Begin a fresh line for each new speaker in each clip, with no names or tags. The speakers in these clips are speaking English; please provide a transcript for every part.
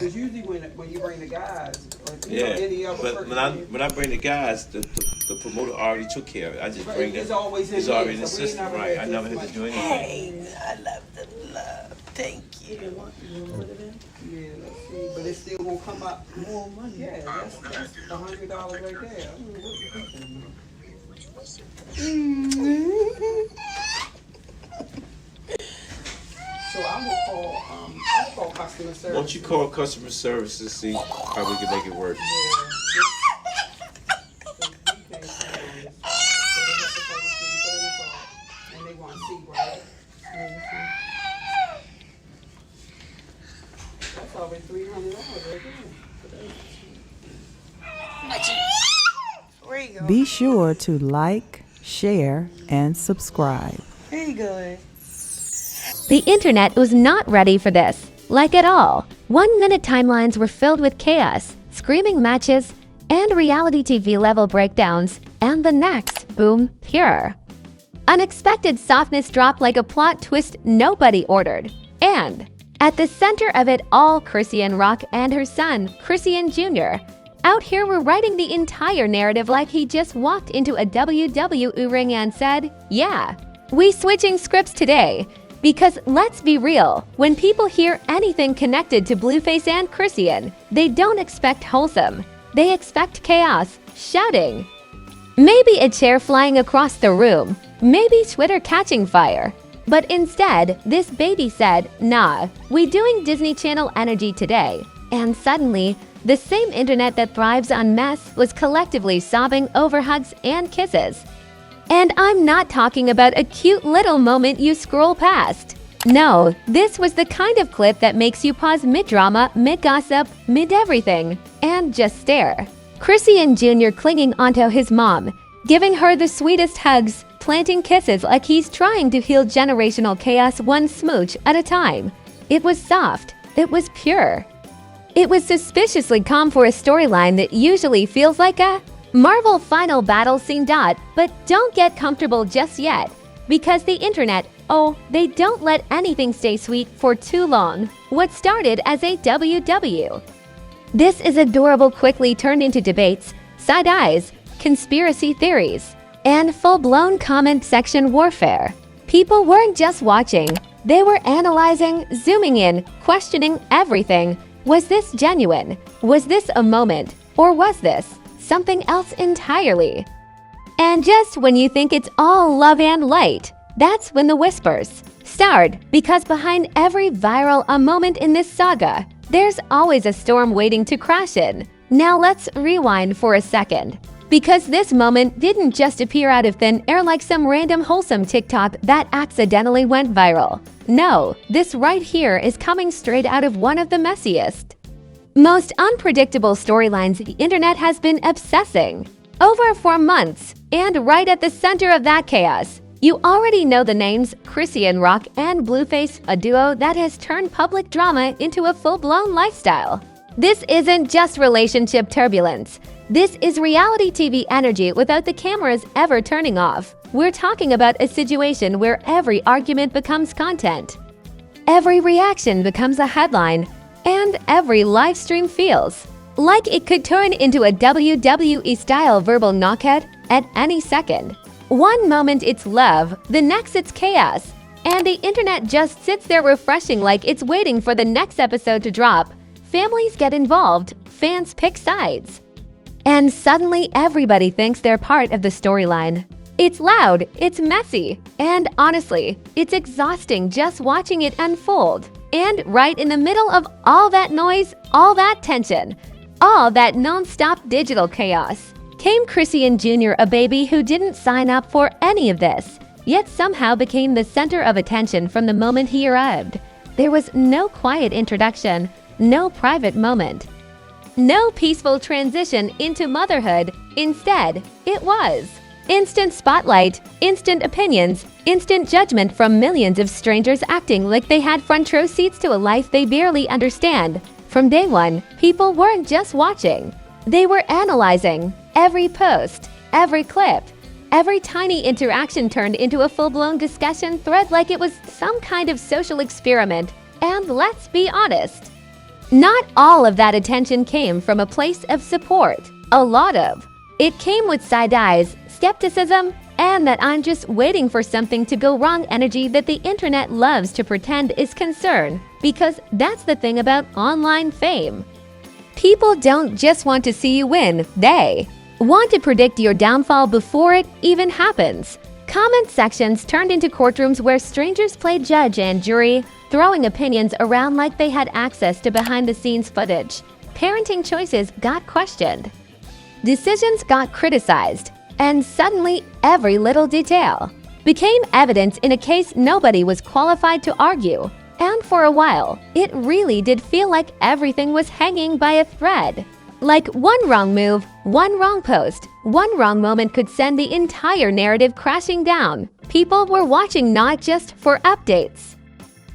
Because usually when you bring the guys, or any other
but
person,
when I bring the guys, the promoter already took care of it. I just bring them.
It's always
it's already in the system, right? I never had to do anything.
Hey, I love the love. Thank you.
Yeah, let's see. But it's still gonna come up more money. Yeah, that's $100 right there. So I will call customer service.
Won't you call customer service to see how we can make it work?
And they want to see, right? That's already $300 right
Where you go?
Be sure to like, share, and subscribe.
Here you go.
The internet was not ready for this, like at all. 1 minute timelines were filled with chaos, screaming matches, and reality TV level breakdowns, and the next, boom, pure. Unexpected softness dropped like a plot twist nobody ordered. And at the center of it all, Chrisean Rock and her son, Chrisean Jr. Out here were writing the entire narrative like he just walked into a WWE ring and said, yeah, we switching scripts today. Because let's be real, when people hear anything connected to Blueface and Chrisean, they don't expect wholesome. They expect chaos, shouting. Maybe a chair flying across the room, maybe Twitter catching fire. But instead, this baby said, nah, we doing Disney Channel energy today. And suddenly, the same internet that thrives on mess was collectively sobbing over hugs and kisses. And I'm not talking about a cute little moment you scroll past. No, this was the kind of clip that makes you pause mid-drama, mid-gossip, mid-everything, and just stare. Chrisean Jr. clinging onto his mom, giving her the sweetest hugs, planting kisses like he's trying to heal generational chaos one smooch at a time. It was soft. It was pure. It was suspiciously calm for a storyline that usually feels like a Marvel final battle scene. But don't get comfortable just yet, because the internet, they don't let anything stay sweet for too long. What started as a WW. This is adorable quickly turned into debates, side eyes, conspiracy theories, and full-blown comment section warfare. People weren't just watching, they were analyzing, zooming in, questioning everything. Was this genuine? Was this a moment? Or was this something else entirely? And just when you think it's all love and light, that's when the whispers start, because behind every viral moment in this saga, there's always a storm waiting to crash in. Now let's rewind for a second, because this moment didn't just appear out of thin air like some random wholesome TikTok that accidentally went viral. No, this right here is coming straight out of one of the messiest, most unpredictable storylines the internet has been obsessing over for months. And right at the center of that chaos, you already know the names Chrisean Rock and Blueface, a duo that has turned public drama into a full-blown lifestyle. This isn't just relationship turbulence. This is reality TV energy without the cameras ever turning off. We're talking about a situation where every argument becomes content, every reaction becomes a headline, and every live stream feels like it could turn into a WWE-style verbal knockout at any second. One moment it's love, the next it's chaos, and the internet just sits there refreshing like it's waiting for the next episode to drop. Families get involved, fans pick sides, and suddenly everybody thinks they're part of the storyline. It's loud, it's messy, and honestly, it's exhausting just watching it unfold. And right in the middle of all that noise, all that tension, all that non-stop digital chaos, came Chrisean Jr., a baby who didn't sign up for any of this, yet somehow became the center of attention from the moment he arrived. There was no quiet introduction, no private moment, no peaceful transition into motherhood. Instead, it was instant spotlight, instant opinions, instant judgment from millions of strangers acting like they had front row seats to a life they barely understand. From day one, people weren't just watching. They were analyzing. Every post, every clip, every tiny interaction turned into a full-blown discussion thread like it was some kind of social experiment. And let's be honest, Not all of that attention came from a place of support. A lot of it came with side eyes, skepticism, and that I'm just waiting for something to go wrong energy that the internet loves to pretend is concern, because that's the thing about online fame. People don't just want to see you win, they want to predict your downfall before it even happens. Comment sections turned into courtrooms where strangers played judge and jury, throwing opinions around like they had access to behind-the-scenes footage. Parenting choices got questioned. Decisions got criticized. And suddenly, every little detail became evidence in a case nobody was qualified to argue. And for a while, it really did feel like everything was hanging by a thread. Like one wrong move, one wrong post, one wrong moment could send the entire narrative crashing down. People were watching not just for updates,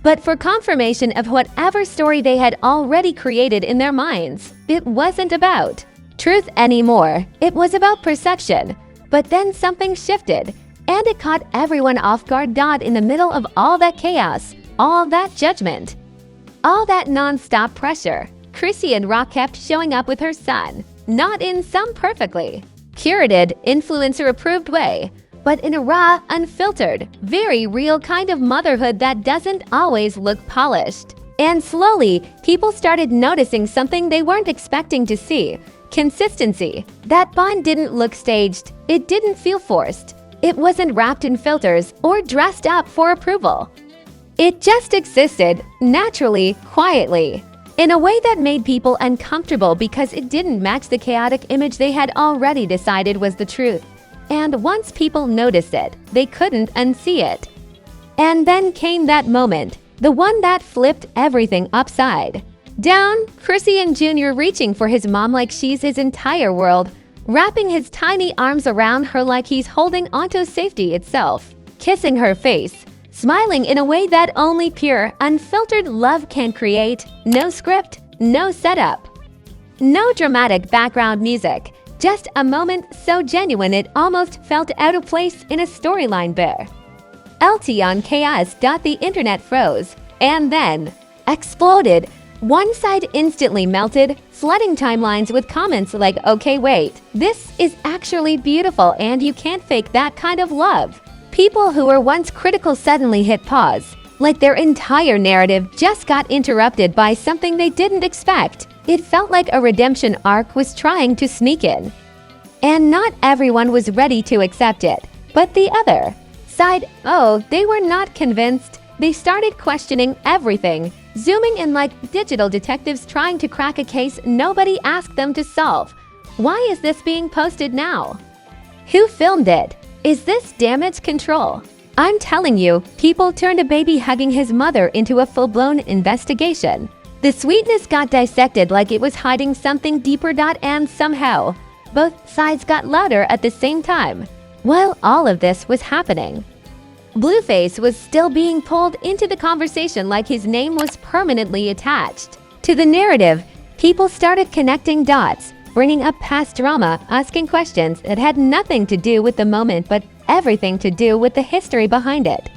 but for confirmation of whatever story they had already created in their minds. It wasn't about truth anymore. It was about perception. But then something shifted, and it caught everyone off guard. In the middle of all that chaos, all that judgment, all that non-stop pressure, Chrisean kept showing up with her son, not in some perfectly curated, influencer-approved way, but in a raw, unfiltered, very real kind of motherhood that doesn't always look polished. And slowly, people started noticing something they weren't expecting to see. Consistency. That bond didn't look staged. It didn't feel forced. It wasn't wrapped in filters or dressed up for approval. It just existed, naturally, quietly, in a way that made people uncomfortable because it didn't match the chaotic image they had already decided was the truth. And once people noticed it, they couldn't unsee it. And then came that moment, the one that flipped everything upside down. Chrisean Jr. reaching for his mom like she's his entire world, wrapping his tiny arms around her like he's holding onto safety itself, kissing her face, smiling in a way that only pure, unfiltered love can create. No script, no setup, no dramatic background music, just a moment so genuine it almost felt out of place in a storyline bear. LT on chaos. The internet froze, and then exploded. One side instantly melted, flooding timelines with comments like, "Okay, wait, this is actually beautiful and you can't fake that kind of love." People who were once critical suddenly hit pause, like their entire narrative just got interrupted by something they didn't expect. It felt like a redemption arc was trying to sneak in. And not everyone was ready to accept it. But the other side, they were not convinced. They started questioning everything, zooming in like digital detectives trying to crack a case nobody asked them to solve. Why is this being posted now? Who filmed it? Is this damage control? I'm telling you, people turned a baby hugging his mother into a full-blown investigation. The sweetness got dissected like it was hiding something deeper. And somehow, both sides got louder at the same time. While all of this was happening, Blueface was still being pulled into the conversation like his name was permanently attached to the narrative. People started connecting dots, bringing up past drama, asking questions that had nothing to do with the moment but everything to do with the history behind it.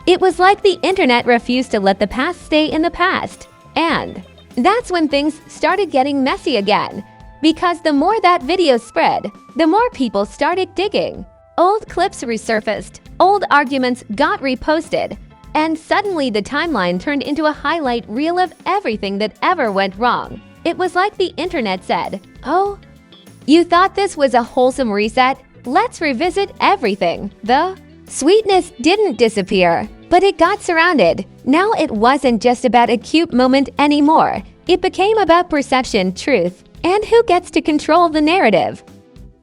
It was like the internet refused to let the past stay in the past. And that's when things started getting messy again. Because the more that video spread, the more people started digging. Old clips resurfaced, old arguments got reposted, and suddenly the timeline turned into a highlight reel of everything that ever went wrong. It was like the internet said, "Oh, you thought this was a wholesome reset? Let's revisit everything." The sweetness didn't disappear, but it got surrounded. Now it wasn't just about a cute moment anymore. It became about perception, truth, and who gets to control the narrative.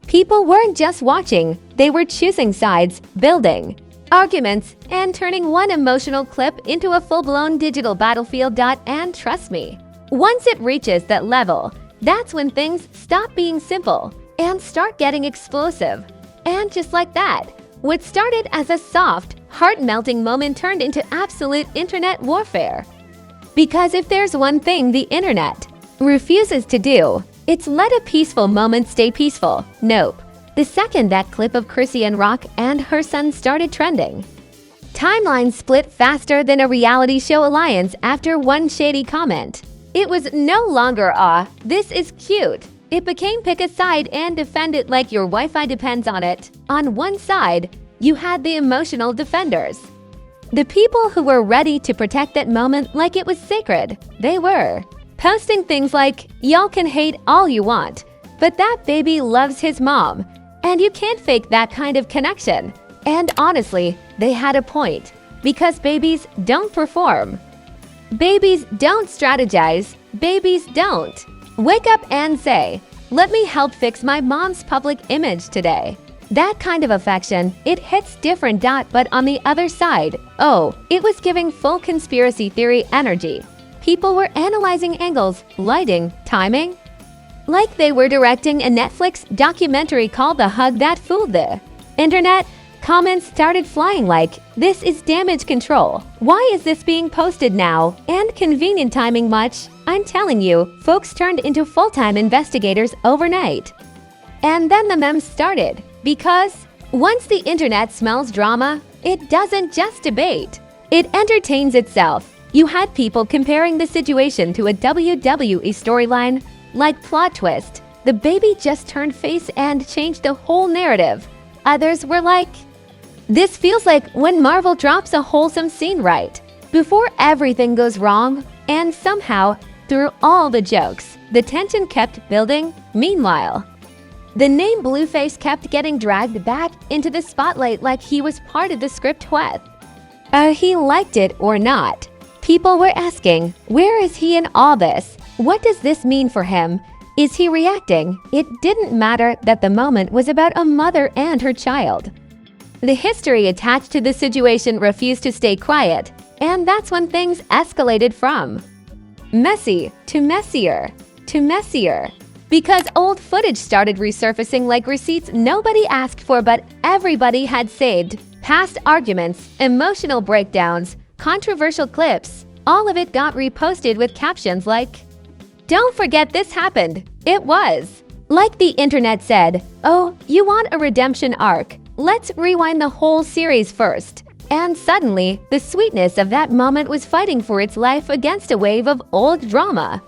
People weren't just watching, they were choosing sides, building arguments, and turning one emotional clip into a full-blown digital battlefield. And trust me, once it reaches that level, that's when things stop being simple and start getting explosive. And just like that, what started as a soft, heart-melting moment turned into absolute internet warfare. Because if there's one thing the internet refuses to do, it's let a peaceful moment stay peaceful. Nope. The second that clip of Chrisean and her son started trending, timelines split faster than a reality show alliance after one shady comment. It was no longer this is cute. It became pick a side and defend it like your Wi-Fi depends on it. On one side, you had the emotional defenders. The people who were ready to protect that moment like it was sacred. They were posting things like, y'all can hate all you want, but that baby loves his mom, and you can't fake that kind of connection. And honestly, they had a point, because babies don't perform. Babies don't strategize. Babies don't wake up and say, let me help fix my mom's public image today. That kind of affection, it hits different. But on the other side, it was giving full conspiracy theory energy. People were analyzing angles, lighting, timing. Like they were directing a Netflix documentary called The Hug That Fooled the Internet. Comments started flying like, this is damage control. Why is this being posted now? And convenient timing much? I'm telling you, folks turned into full-time investigators overnight. And then the memes started, because once the internet smells drama, it doesn't just debate. It entertains itself. You had people comparing the situation to a WWE storyline, like plot twist. The baby just turned face and changed the whole narrative. Others were like, this feels like when Marvel drops a wholesome scene right before everything goes wrong, and somehow, through all the jokes, the tension kept building. Meanwhile, the name Blueface kept getting dragged back into the spotlight like he was part of the script with. He liked it or not. People were asking, where is he in all this? What does this mean for him? Is he reacting? It didn't matter that the moment was about a mother and her child. The history attached to the situation refused to stay quiet, and that's when things escalated from messy to messier to messier. Because old footage started resurfacing like receipts nobody asked for but everybody had saved. Past arguments, emotional breakdowns, controversial clips, all of it got reposted with captions like, don't forget this happened. It was. Like the internet said, oh, you want a redemption arc? Let's rewind the whole series first. And suddenly, the sweetness of that moment was fighting for its life against a wave of old drama.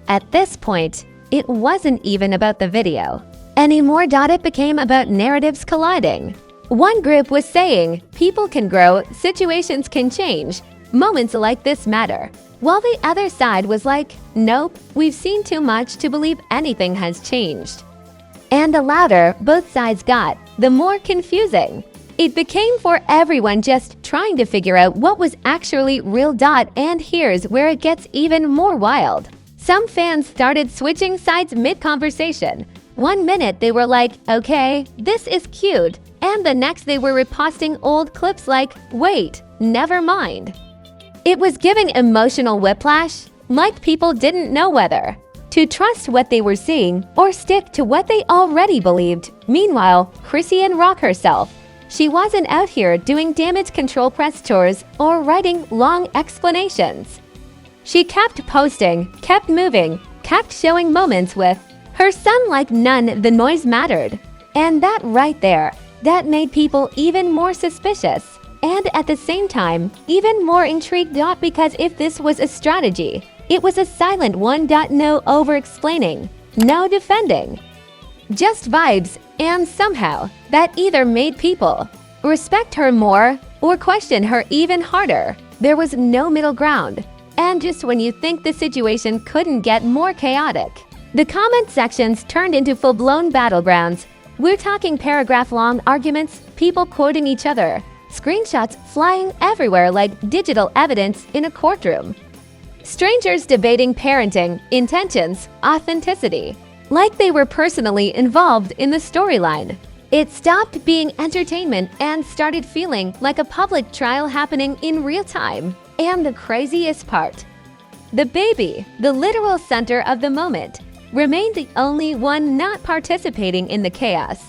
At this point, it wasn't even about the video anymore. It became about narratives colliding. One group was saying, people can grow, situations can change, moments like this matter. While the other side was like, nope, we've seen too much to believe anything has changed. And the louder both sides got, the more confusing it became for everyone just trying to figure out what was actually real. And here's where it gets even more wild. Some fans started switching sides mid-conversation. One minute they were like, okay, this is cute. And the next they were reposting old clips like, wait, never mind. It was giving emotional whiplash, like people didn't know whether to trust what they were seeing or stick to what they already believed. Meanwhile, Chrisean Jr herself, she wasn't out here doing damage control press tours or writing long explanations. She kept posting, kept moving, kept showing moments with her son like none the noise mattered. And that right there, that made people even more suspicious. And at the same time, even more intrigued. Because if this was a strategy, it was a silent one. No over-explaining, no defending. Just vibes, and somehow, that either made people respect her more or question her even harder. There was no middle ground. And just when you think the situation couldn't get more chaotic, the comment sections turned into full-blown battlegrounds. We're talking paragraph-long arguments, people quoting each other, screenshots flying everywhere like digital evidence in a courtroom. Strangers debating parenting, intentions, authenticity, like they were personally involved in the storyline. It stopped being entertainment and started feeling like a public trial happening in real time. And the craziest part, the baby, the literal center of the moment, remained the only one not participating in the chaos.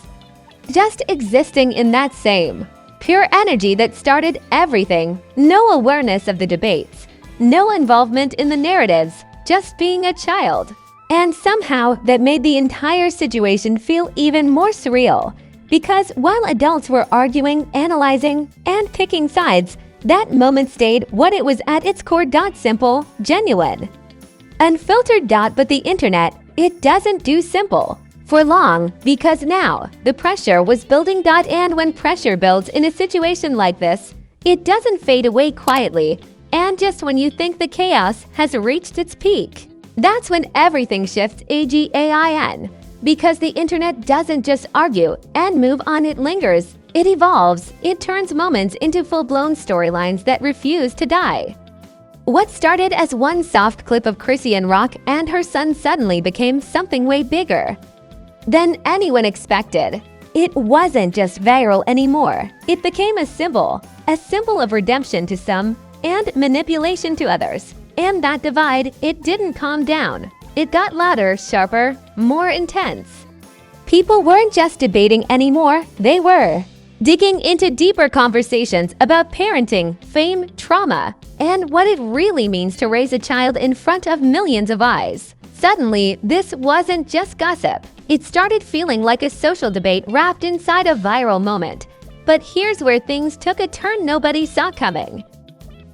Just existing in that same pure energy that started everything. No awareness of the debates, no involvement in the narratives, just being a child. And somehow that made the entire situation feel even more surreal. Because while adults were arguing, analyzing, and picking sides, that moment stayed what it was at its core. Simple, genuine. Unfiltered. But the internet, it doesn't do simple for long, because now the pressure was building. And when pressure builds in a situation like this, it doesn't fade away quietly, and just when you think the chaos has reached its peak, that's when everything shifts. Again, because the internet doesn't just argue and move on, it lingers, it evolves, it turns moments into full-blown storylines that refuse to die. What started as one soft clip of Chrisean and her son suddenly became something way bigger than anyone expected. It wasn't just viral anymore. It became a symbol of redemption to some and manipulation to others. And that divide, it didn't calm down. It got louder, sharper, more intense. People weren't just debating anymore, they were digging into deeper conversations about parenting, fame, trauma, and what it really means to raise a child in front of millions of eyes. Suddenly, this wasn't just gossip. It started feeling like a social debate wrapped inside a viral moment. But here's where things took a turn nobody saw coming.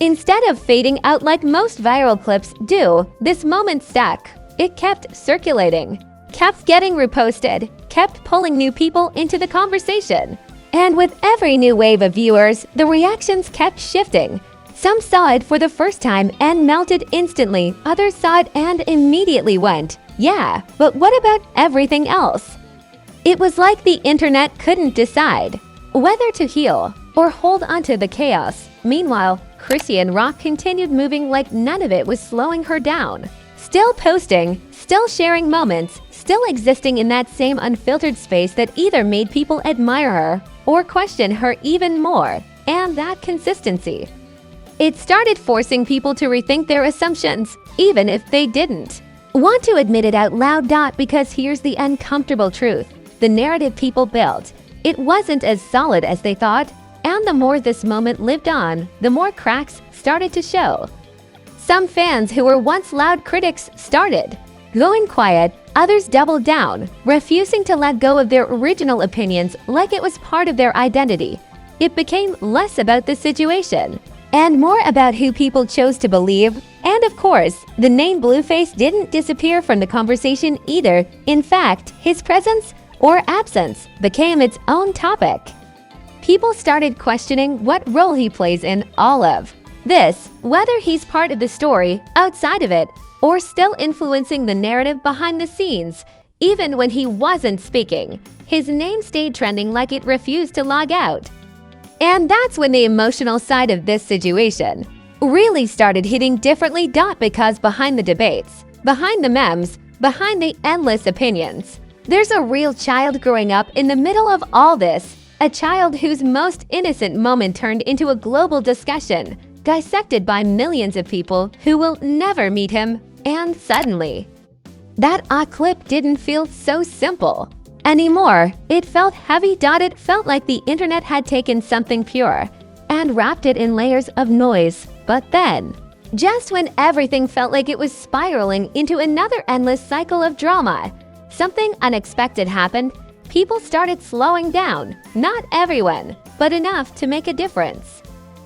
Instead of fading out like most viral clips do, this moment stuck. It kept circulating, kept getting reposted, kept pulling new people into the conversation. And with every new wave of viewers, the reactions kept shifting. Some saw it for the first time and melted instantly. Others saw it and immediately went, yeah, but what about everything else? It was like the internet couldn't decide whether to heal or hold onto the chaos. Meanwhile, Chrisean continued moving like none of it was slowing her down. Still posting, still sharing moments, still existing in that same unfiltered space that either made people admire her or question her even more. And that consistency, it started forcing people to rethink their assumptions, even if they didn't want to admit it out loud. Because here's the uncomfortable truth. The narrative people built, it wasn't as solid as they thought. And the more this moment lived on, the more cracks started to show. Some fans who were once loud critics started going quiet, others doubled down, refusing to let go of their original opinions like it was part of their identity. It became less about the situation and more about who people chose to believe. And of course, the name Blueface didn't disappear from the conversation either. In fact, his presence or absence became its own topic. People started questioning what role he plays in all of this, whether he's part of the story, outside of it, or still influencing the narrative behind the scenes. Even when he wasn't speaking, his name stayed trending like it refused to log out. And that's when the emotional side of this situation really started hitting differently. Because behind the debates, behind the memes, behind the endless opinions, there's a real child growing up in the middle of all this. A child whose most innocent moment turned into a global discussion, dissected by millions of people who will never meet him. And suddenly, that clip didn't feel so simple anymore. It felt heavy. It felt like the internet had taken something pure and wrapped it in layers of noise. But then, just when everything felt like it was spiraling into another endless cycle of drama, something unexpected happened. People started slowing down. Not everyone, but enough to make a difference.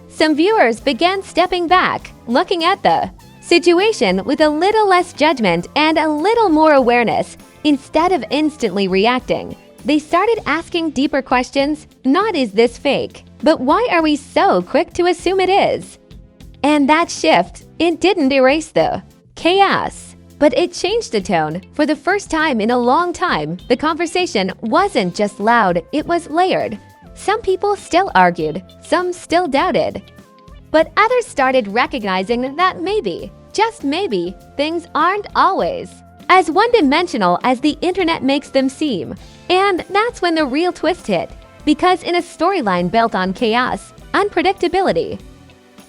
Some viewers began stepping back, looking at the situation with a little less judgment and a little more awareness. Instead of instantly reacting, they started asking deeper questions. Not is this fake, but why are we so quick to assume it is? And that shift, it didn't erase the chaos, but it changed the tone. For the first time in a long time, the conversation wasn't just loud, it was layered. Some people still argued, some still doubted. But others started recognizing that maybe, just maybe, things aren't always as one-dimensional as the internet makes them seem. And that's when the real twist hit. Because in a storyline built on chaos, unpredictability,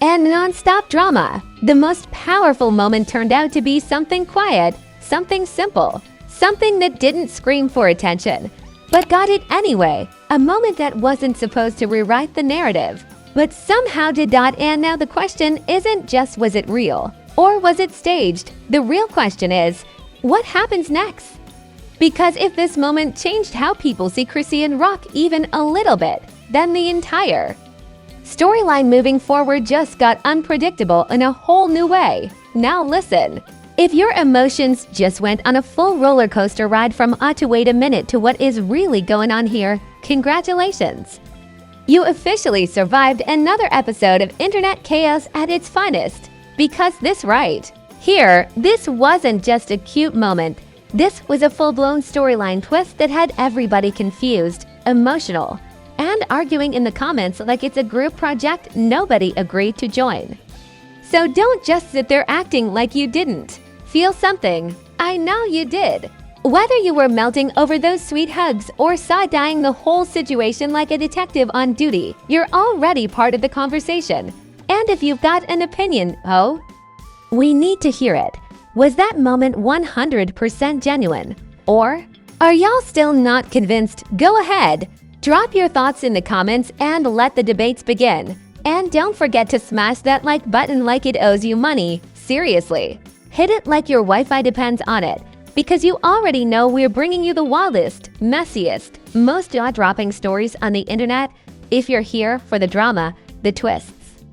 and non-stop drama, the most powerful moment turned out to be something quiet, something simple, something that didn't scream for attention, but got it anyway. A moment that wasn't supposed to rewrite the narrative, but somehow did. And now the question isn't just was it real, or was it staged? The real question is, what happens next? Because if this moment changed how people see Chrisean even a little bit, then the entire storyline moving forward just got unpredictable in a whole new way. Now listen. If your emotions just went on a full roller coaster ride from to wait a minute to what is really going on here, congratulations! You officially survived another episode of Internet Chaos at its finest. Because this right. Here, this wasn't just a cute moment. This was a full-blown storyline twist that had everybody confused, emotional, and arguing in the comments like it's a group project nobody agreed to join. So don't just sit there acting like you didn't. Feel something. I know you did. Whether you were melting over those sweet hugs or side-eyeing the whole situation like a detective on duty, you're already part of the conversation. And if you've got an opinion, we need to hear it. Was that moment 100% genuine? Or are y'all still not convinced? Go ahead. Drop your thoughts in the comments and let the debates begin. And don't forget to smash that like button like it owes you money. Seriously. Hit it like your Wi-Fi depends on it. Because you already know we're bringing you the wildest, messiest, most jaw-dropping stories on the internet if you're here for the drama, the twists,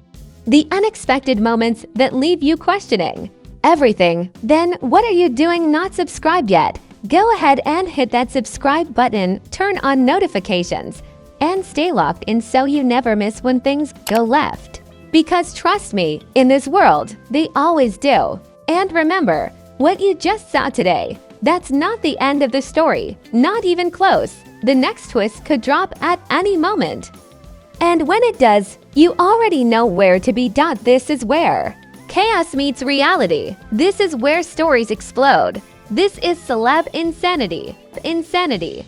the unexpected moments that leave you questioning everything. Then what are you doing not subscribed yet? Go ahead and hit that subscribe button, turn on notifications, and stay locked in so you never miss when things go left. Because trust me, in this world, they always do. And remember, what you just saw today, that's not the end of the story, not even close. The next twist could drop at any moment. And when it does, you already know where to be. This is where chaos meets reality. This is where stories explode. This is celeb insanity. Insanity.